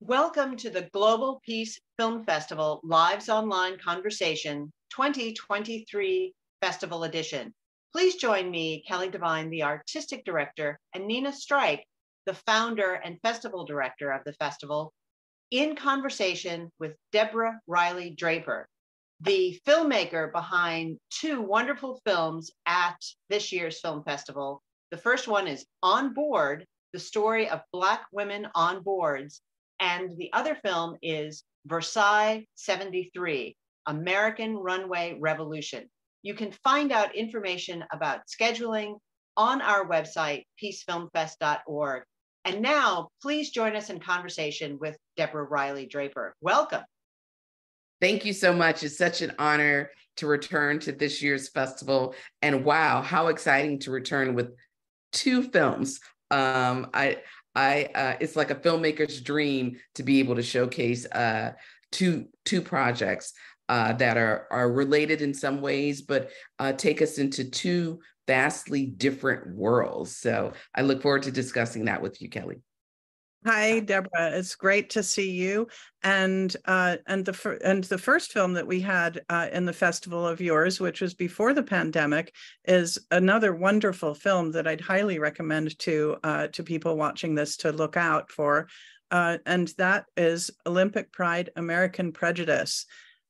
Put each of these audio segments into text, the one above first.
Welcome to the Global Peace Film Festival Lives Online Conversation 2023 Festival Edition. Please join me, Kelly Devine, the Artistic Director, and Nina Strike, the founder and festival director of the festival, in conversation with Deborah Riley Draper, the filmmaker behind two wonderful films at this year's film festival. The first one is OnBoard, the story of Black women on boards. And the other film is Versailles 73, American Runway Revolution. You can find out information about scheduling on our website, peacefilmfest.org. And now, please join us in conversation with Deborah Riley Draper. Welcome. Thank you so much. It's such an honor to return to this year's festival. And wow, how exciting to return with two films. It's like a filmmaker's dream to be able to showcase two projects that are related in some ways, but take us into two vastly different worlds. So I look forward to discussing that with you, Kelly. Hi, Deborah. It's great to see you. And the first film that we had in the festival of yours, which was before the pandemic, is another wonderful film that I'd highly recommend to people watching this to look out for. And that is Olympic Pride, American Prejudice,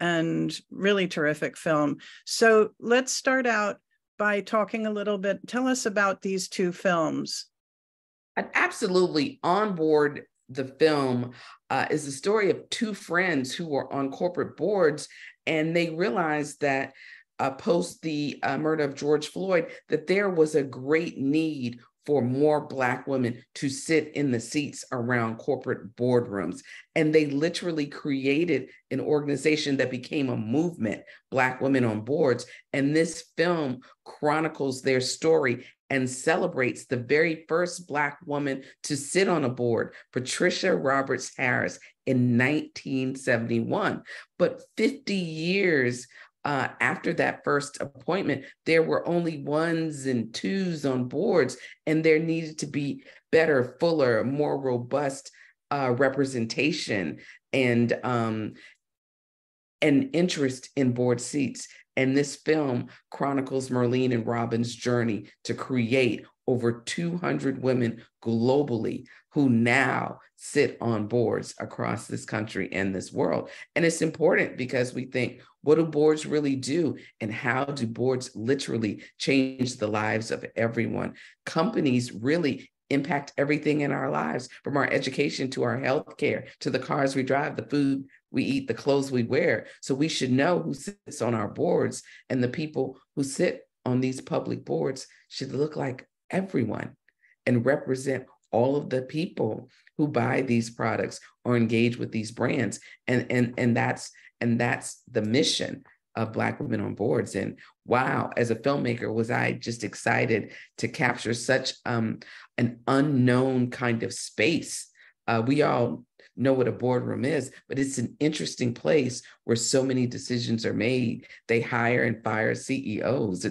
and really terrific film. So let's start out by talking a little bit. Tell us about these two films. Absolutely. OnBoard, the film, is the story of two friends who were on corporate boards, and they realized that post the murder of George Floyd, that there was a great need for more Black women to sit in the seats around corporate boardrooms. And they literally created an organization that became a movement, Black Women on Boards. And this film chronicles their story and celebrates the very first Black woman to sit on a board, Patricia Roberts Harris, in 1971. But 50 years after that first appointment, there were only ones and twos on boards, and there needed to be better, fuller, more robust representation and interest in board seats. And this film chronicles Merlene and Robin's journey to create over 200 women globally who now sit on boards across this country and this world. And it's important because we think, what do boards really do? And how do boards literally change the lives of everyone? Companies really impact everything in our lives, from our education to our healthcare, to the cars we drive, the food we eat, the clothes we wear. So we should know who sits on our boards, and the people who sit on these public boards should look like everyone and represent all of the people who buy these products or engage with these brands. And that's the mission of Black Women on Boards. And wow, as a filmmaker, was I just excited to capture such an unknown kind of space. We all know what a boardroom is, but it's an interesting place where so many decisions are made. They hire and fire CEOs.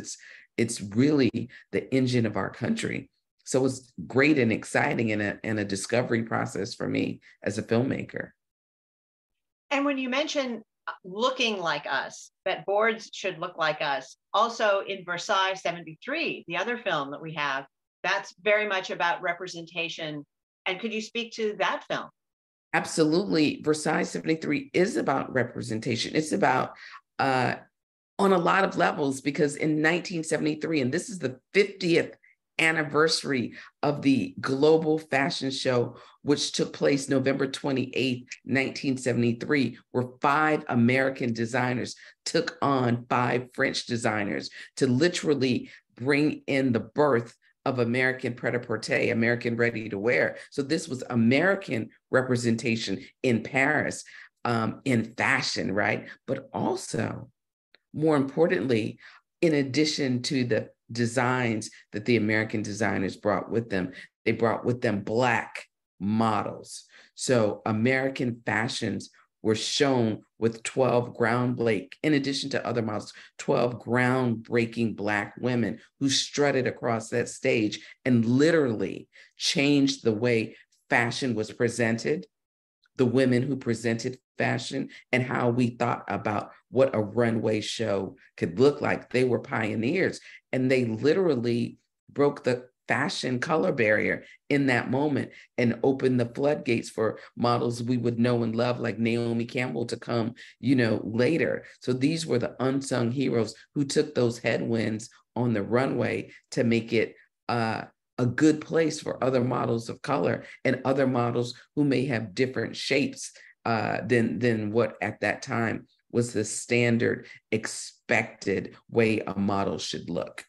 It's really the engine of our country. So it's great and exciting and a discovery process for me as a filmmaker. And when you mention looking like us, that boards should look like us, also in Versailles 73, the other film that we have, that's very much about representation. And could you speak to that film? Absolutely. Versailles 73 is about representation. It's about, on a lot of levels, because in 1973, and this is the 50th anniversary of the global fashion show, which took place November 28th, 1973, where 5 American designers took on 5 French designers to literally bring in the birth of American pret-a-porter, American ready-to-wear. So this was American representation in Paris, in fashion, right? But also, more importantly, in addition to the designs that the American designers brought with them, they brought with them Black models. So American fashions were shown with 12 in addition to other models, 12 groundbreaking Black women who strutted across that stage and literally changed the way fashion was presented, the women who presented fashion and how we thought about what a runway show could look like. They were pioneers, and they literally broke the fashion color barrier in that moment and opened the floodgates for models we would know and love, like Naomi Campbell, to come, later. So these were the unsung heroes who took those headwinds on the runway to make it a good place for other models of color and other models who may have different shapes than what at that time was the standard expected way a model should look.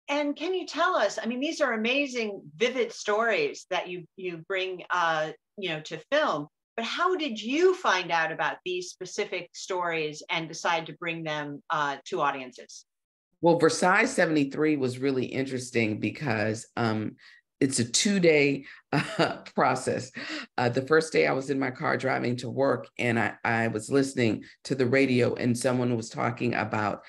And can you tell us, I mean, these are amazing, vivid stories that you bring, to film, but how did you find out about these specific stories and decide to bring them to audiences? Well, Versailles 73 was really interesting because it's a 2-day process. The first day I was in my car driving to work, and I was listening to the radio, and someone was talking about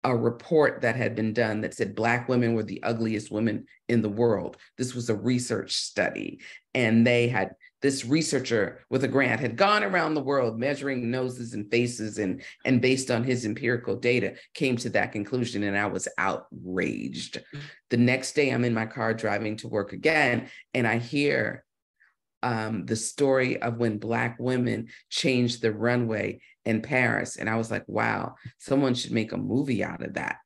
a report that had been done that said Black women were the ugliest women in the world. This was a research study. And this researcher with a grant had gone around the world measuring noses and faces, and based on his empirical data, came to that conclusion. And I was outraged. The next day I'm in my car driving to work again, and I hear the story of when Black women changed the runway in Paris. And I was like, wow, someone should make a movie out of that.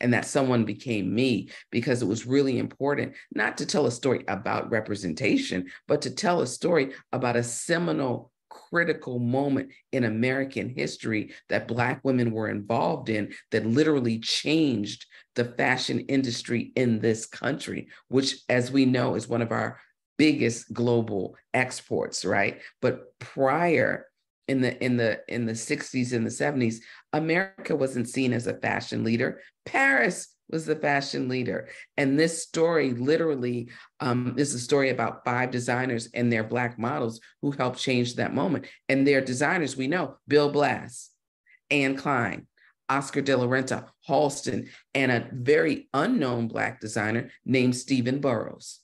And that someone became me, because it was really important not to tell a story about representation, but to tell a story about a seminal, critical moment in American history that Black women were involved in that literally changed the fashion industry in this country, which, as we know, is one of our biggest global exports, right? But prior, in the 60s and the 70s, America wasn't seen as a fashion leader. Paris was the fashion leader. And this story literally is a story about 5 designers and their Black models who helped change that moment. And their designers, we know, Bill Blass, Anne Klein, Oscar de la Renta, Halston, and a very unknown Black designer named Stephen Burrows.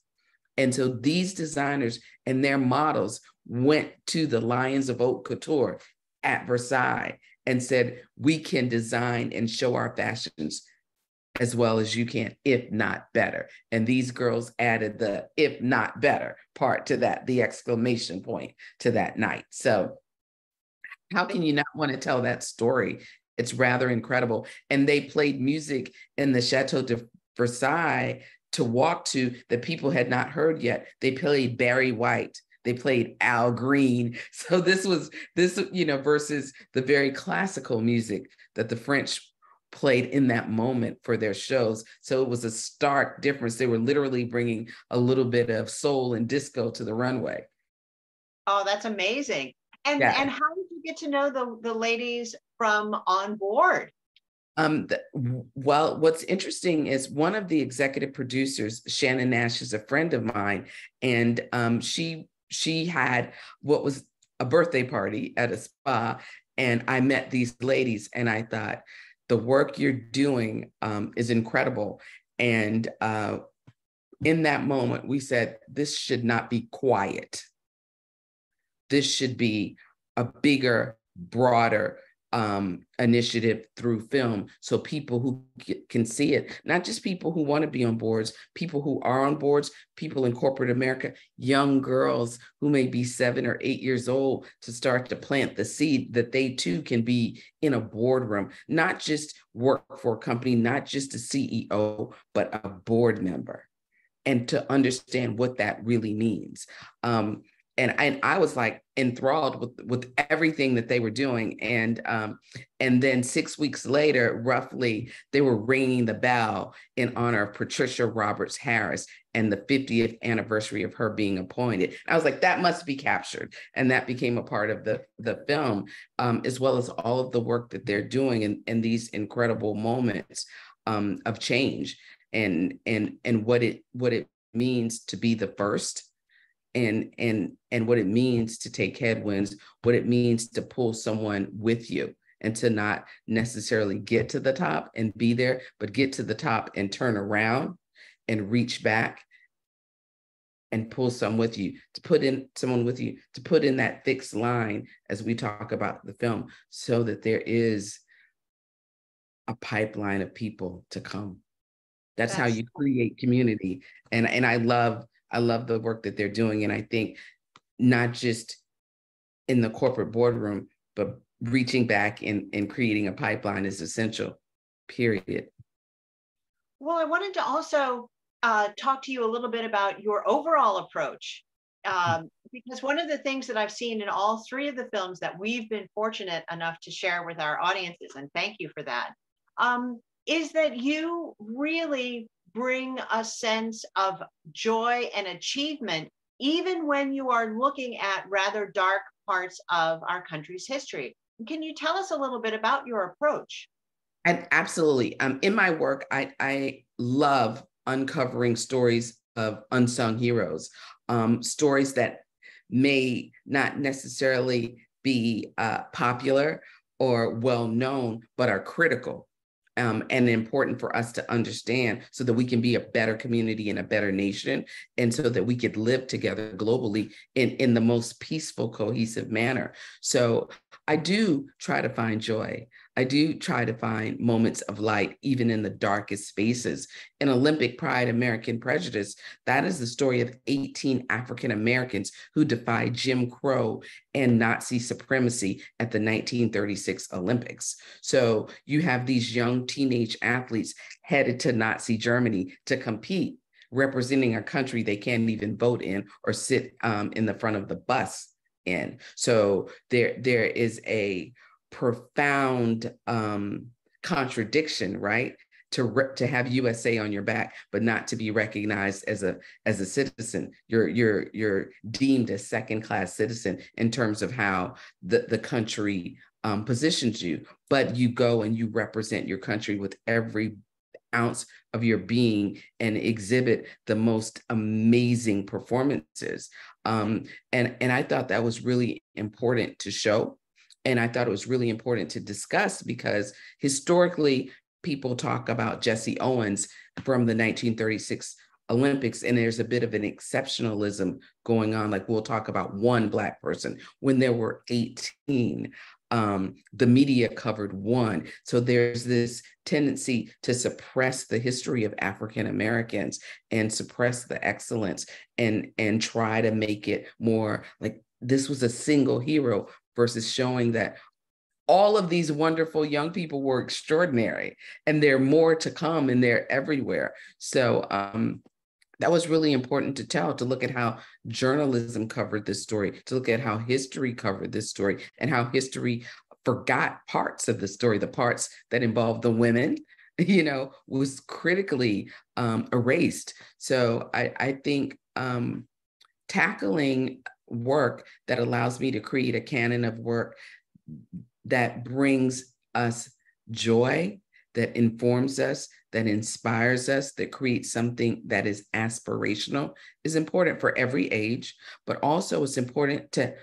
And so these designers and their models went to the Lions of Haute Couture at Versailles and said, we can design and show our fashions as well as you can, if not better. And these girls added the if not better part to that, the exclamation point to that night. So how can you not want to tell that story? It's rather incredible. And they played music in the Chateau de Versailles to walk to that people had not heard yet. They played Barry White. They played Al Green. So this, versus the very classical music that the French played in that moment for their shows. So it was a stark difference. They were literally bringing a little bit of soul and disco to the runway. Oh, that's amazing. And how did you get to know the ladies from OnBoard? Well, what's interesting is one of the executive producers, Shannon Nash, is a friend of mine, and she had what was a birthday party at a spa, and I met these ladies, and I thought, the work you're doing is incredible. And in that moment, we said, this should not be quiet. This should be a bigger, broader initiative through film, so people who can see it, not just people who want to be on boards, people who are on boards, people in corporate America, young girls who may be 7 or 8 years old, to start to plant the seed that they too can be in a boardroom, not just work for a company, not just a CEO, but a board member, and to understand what that really means. And I was like enthralled with everything that they were doing. And then 6 weeks later, roughly, they were ringing the bell in honor of Patricia Roberts Harris and the 50th anniversary of her being appointed. I was like, that must be captured. And that became a part of the film, as well as all of the work that they're doing in these incredible moments of change and what it means to be the first. And what it means to take headwinds, what it means to pull someone with you, and to not necessarily get to the top and be there, but get to the top and turn around and reach back and pull some with you, to put in someone with you, to put in that fixed line as we talk about the film, so that there is a pipeline of people to come. That's how you create community. And I love the work that they're doing. And I think not just in the corporate boardroom, but reaching back and creating a pipeline is essential, period. Well, I wanted to also talk to you a little bit about your overall approach, because one of the things that I've seen in all three of the films that we've been fortunate enough to share with our audiences, and thank you for that, is that you really bring a sense of joy and achievement, even when you are looking at rather dark parts of our country's history. Can you tell us a little bit about your approach? Absolutely. In my work, I love uncovering stories of unsung heroes, stories that may not necessarily be popular or well known, but are critical and important for us to understand, so that we can be a better community and a better nation, and so that we could live together globally in the most peaceful, cohesive manner. So I do try to find joy. I do try to find moments of light, even in the darkest spaces. In Olympic Pride, American Prejudice, that is the story of 18 African Americans who defied Jim Crow and Nazi supremacy at the 1936 Olympics. So you have these young teenage athletes headed to Nazi Germany to compete, representing a country they can't even vote in or sit in the front of the bus in. So there is a profound contradiction, right? To have USA on your back, but not to be recognized as a citizen. You're deemed a second-class citizen in terms of how the country positions you, but you go and you represent your country with every ounce of your being and exhibit the most amazing performances. And I thought that was really important to show. And I thought it was really important to discuss, because historically, people talk about Jesse Owens from the 1936 Olympics, and there's a bit of an exceptionalism going on. Like, we'll talk about one Black person when there were 18. The media covered one. So there's this tendency to suppress the history of African Americans and suppress the excellence and try to make it more like this was a single hero, versus showing that all of these wonderful young people were extraordinary, and there are more to come, and they're everywhere. So that was really important to tell, to look at how journalism covered this story, to look at how history covered this story, and how history forgot parts of the story, the parts that involved the women, was critically erased. So I think tackling work that allows me to create a canon of work that brings us joy, that informs us, that inspires us, that creates something that is aspirational is important for every age, but also it's important to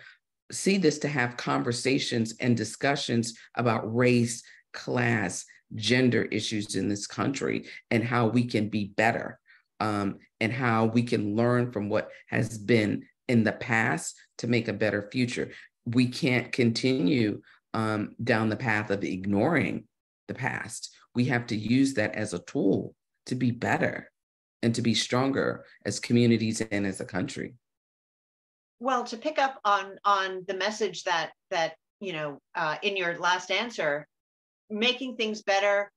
see this, to have conversations and discussions about race, class, gender issues in this country, and how we can be better, and how we can learn from what has been in the past to make a better future. We can't continue down the path of ignoring the past. We have to use that as a tool to be better and to be stronger as communities and as a country. Well, to pick up on the message that in your last answer, making things better,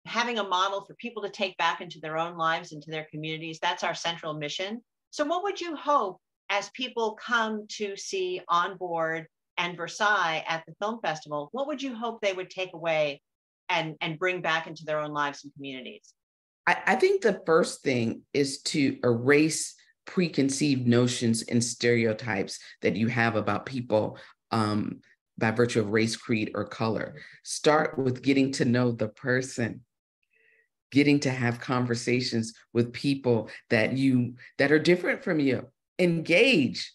having a model for people to take back into their own lives, into their communities, that's our central mission. So what would you hope, as people come to see On Board and Versailles at the film festival, what would you hope they would take away and bring back into their own lives and communities? I think the first thing is to erase preconceived notions and stereotypes that you have about people by virtue of race, creed, or color. Start with getting to know the person, getting to have conversations with people that are different from you. Engage.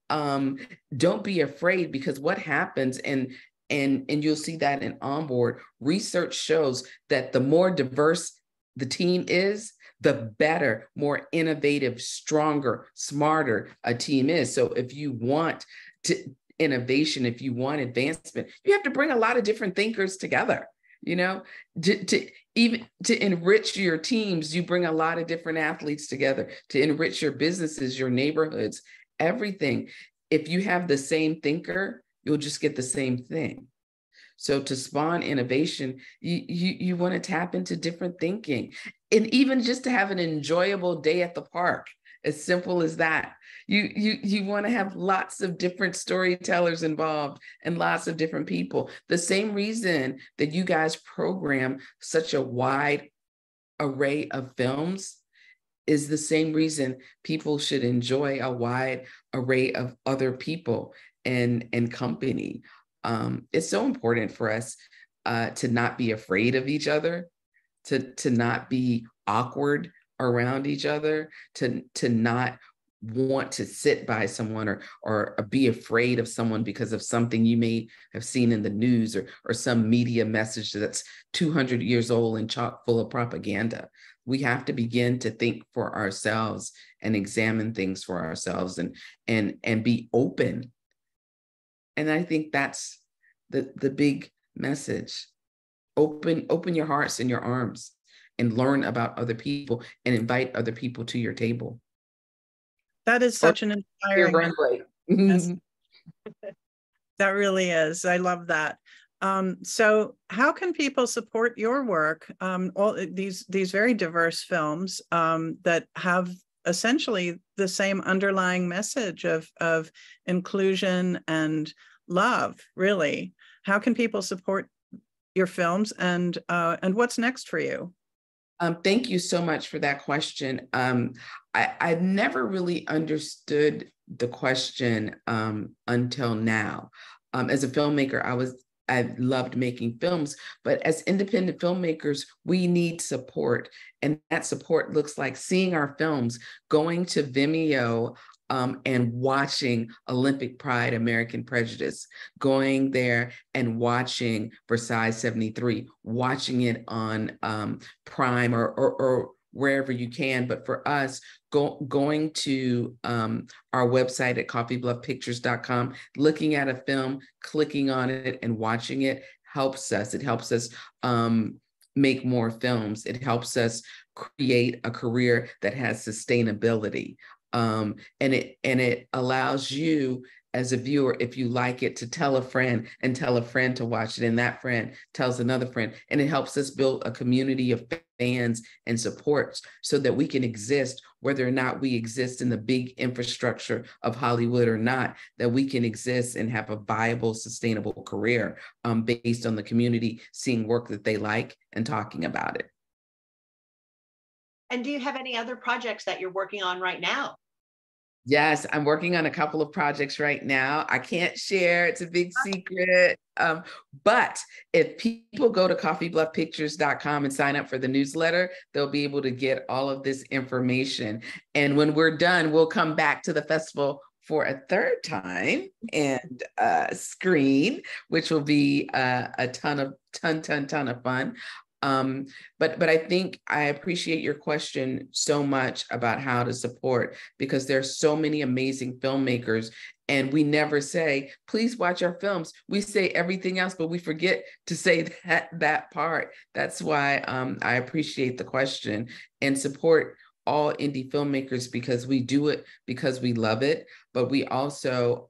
Don't be afraid, because what happens, and you'll see that in OnBoard, research shows that the more diverse the team is, the better, more innovative, stronger, smarter a team is. So if you want innovation, if you want advancement, you have to bring a lot of different thinkers together. You know, even to enrich your teams, you bring a lot of different athletes together to enrich your businesses, your neighborhoods, everything. If you have the same thinker, you'll just get the same thing. So to spawn innovation, you want to tap into different thinking, and even just to have an enjoyable day at the park, as simple as that. You want to have lots of different storytellers involved and lots of different people. The same reason that you guys program such a wide array of films is the same reason people should enjoy a wide array of other people and company. It's so important for us to not be afraid of each other, to not be awkward around each other, to not want to sit by someone or be afraid of someone because of something you may have seen in the news or some media message that's 200 years old and chock full of propaganda. We have to begin to think for ourselves and examine things for ourselves and be open. And I think that's the big message. Open your hearts and your arms and learn about other people and invite other people to your table. That is such an inspiring runway. Yes. That really is. I love that. So how can people support your work? All these very diverse films that have essentially the same underlying message of inclusion and love, really. How can people support your films, and what's next for you? Thank you so much for that question. I've never really understood the question until now. As a filmmaker, I loved making films, but as independent filmmakers, we need support. And that support looks like seeing our films, going to Vimeo, and watching Olympic Pride, American Prejudice, going there and watching Versailles 73, watching it on Prime or wherever you can. But for us, going to our website at coffeebluffpictures.com, looking at a film, clicking on it and watching it helps us. It helps us make more films. It helps us create a career that has sustainability. And it allows you as a viewer, if you like it, to tell a friend and tell a friend to watch it, and that friend tells another friend, and it helps us build a community of fans and supports so that we can exist, whether or not we exist in the big infrastructure of Hollywood or not, that we can exist and have a viable, sustainable career based on the community seeing work that they like and talking about it. And do you have any other projects that you're working on right now? Yes, I'm working on a couple of projects right now. I can't share, it's a big secret. But if people go to coffeebluffpictures.com and sign up for the newsletter, they'll be able to get all of this information. And when we're done, we'll come back to the festival for a third time and screen, which will be a ton of fun. But I think I appreciate your question so much about how to support, because there's so many amazing filmmakers, and we never say, please watch our films. We say everything else, but we forget to say that part. That's why I appreciate the question and support all indie filmmakers, because we do it because we love it, but we also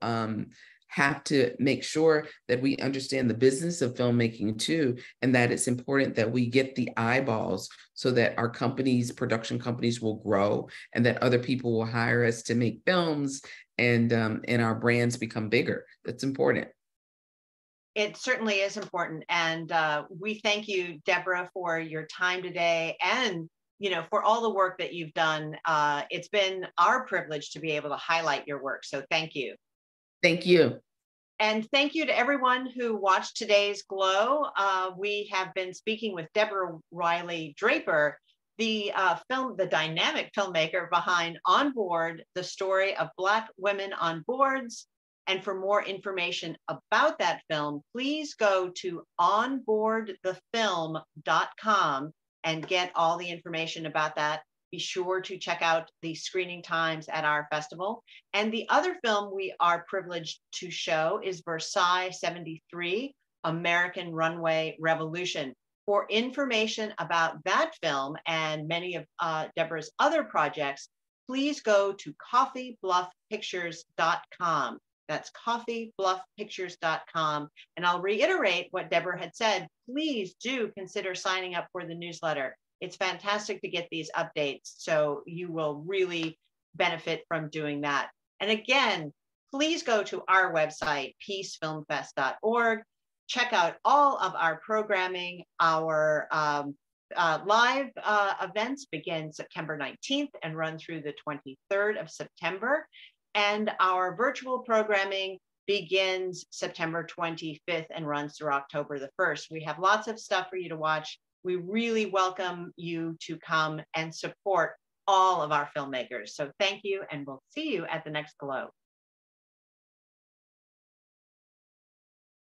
have to make sure that we understand the business of filmmaking too, and that it's important that we get the eyeballs so that our companies, production companies, will grow, and that other people will hire us to make films, and our brands become bigger. That's important. It certainly is important. And we thank you, Deborah, for your time today, and for all the work that you've done. It's been our privilege to be able to highlight your work. So thank you. Thank you. And thank you to everyone who watched today's Glow. We have been speaking with Deborah Riley Draper, the dynamic filmmaker behind OnBoard, the story of Black women on boards. And for more information about that film, please go to onboardthefilm.com and get all the information about that. Be sure to check out the screening times at our festival. And the other film we are privileged to show is Versailles 73, American Runway Revolution. For information about that film and many of Deborah's other projects, please go to coffeebluffpictures.com. That's coffeebluffpictures.com. And I'll reiterate what Deborah had said. Please do consider signing up for the newsletter. It's fantastic to get these updates, so you will really benefit from doing that. And again, please go to our website, peacefilmfest.org. Check out all of our programming. Our live events begin September 19th and run through the 23rd of September. And our virtual programming begins September 25th and runs through October the 1st. We have lots of stuff for you to watch. We really welcome you to come and support all of our filmmakers. So thank you, and we'll see you at the next Glow.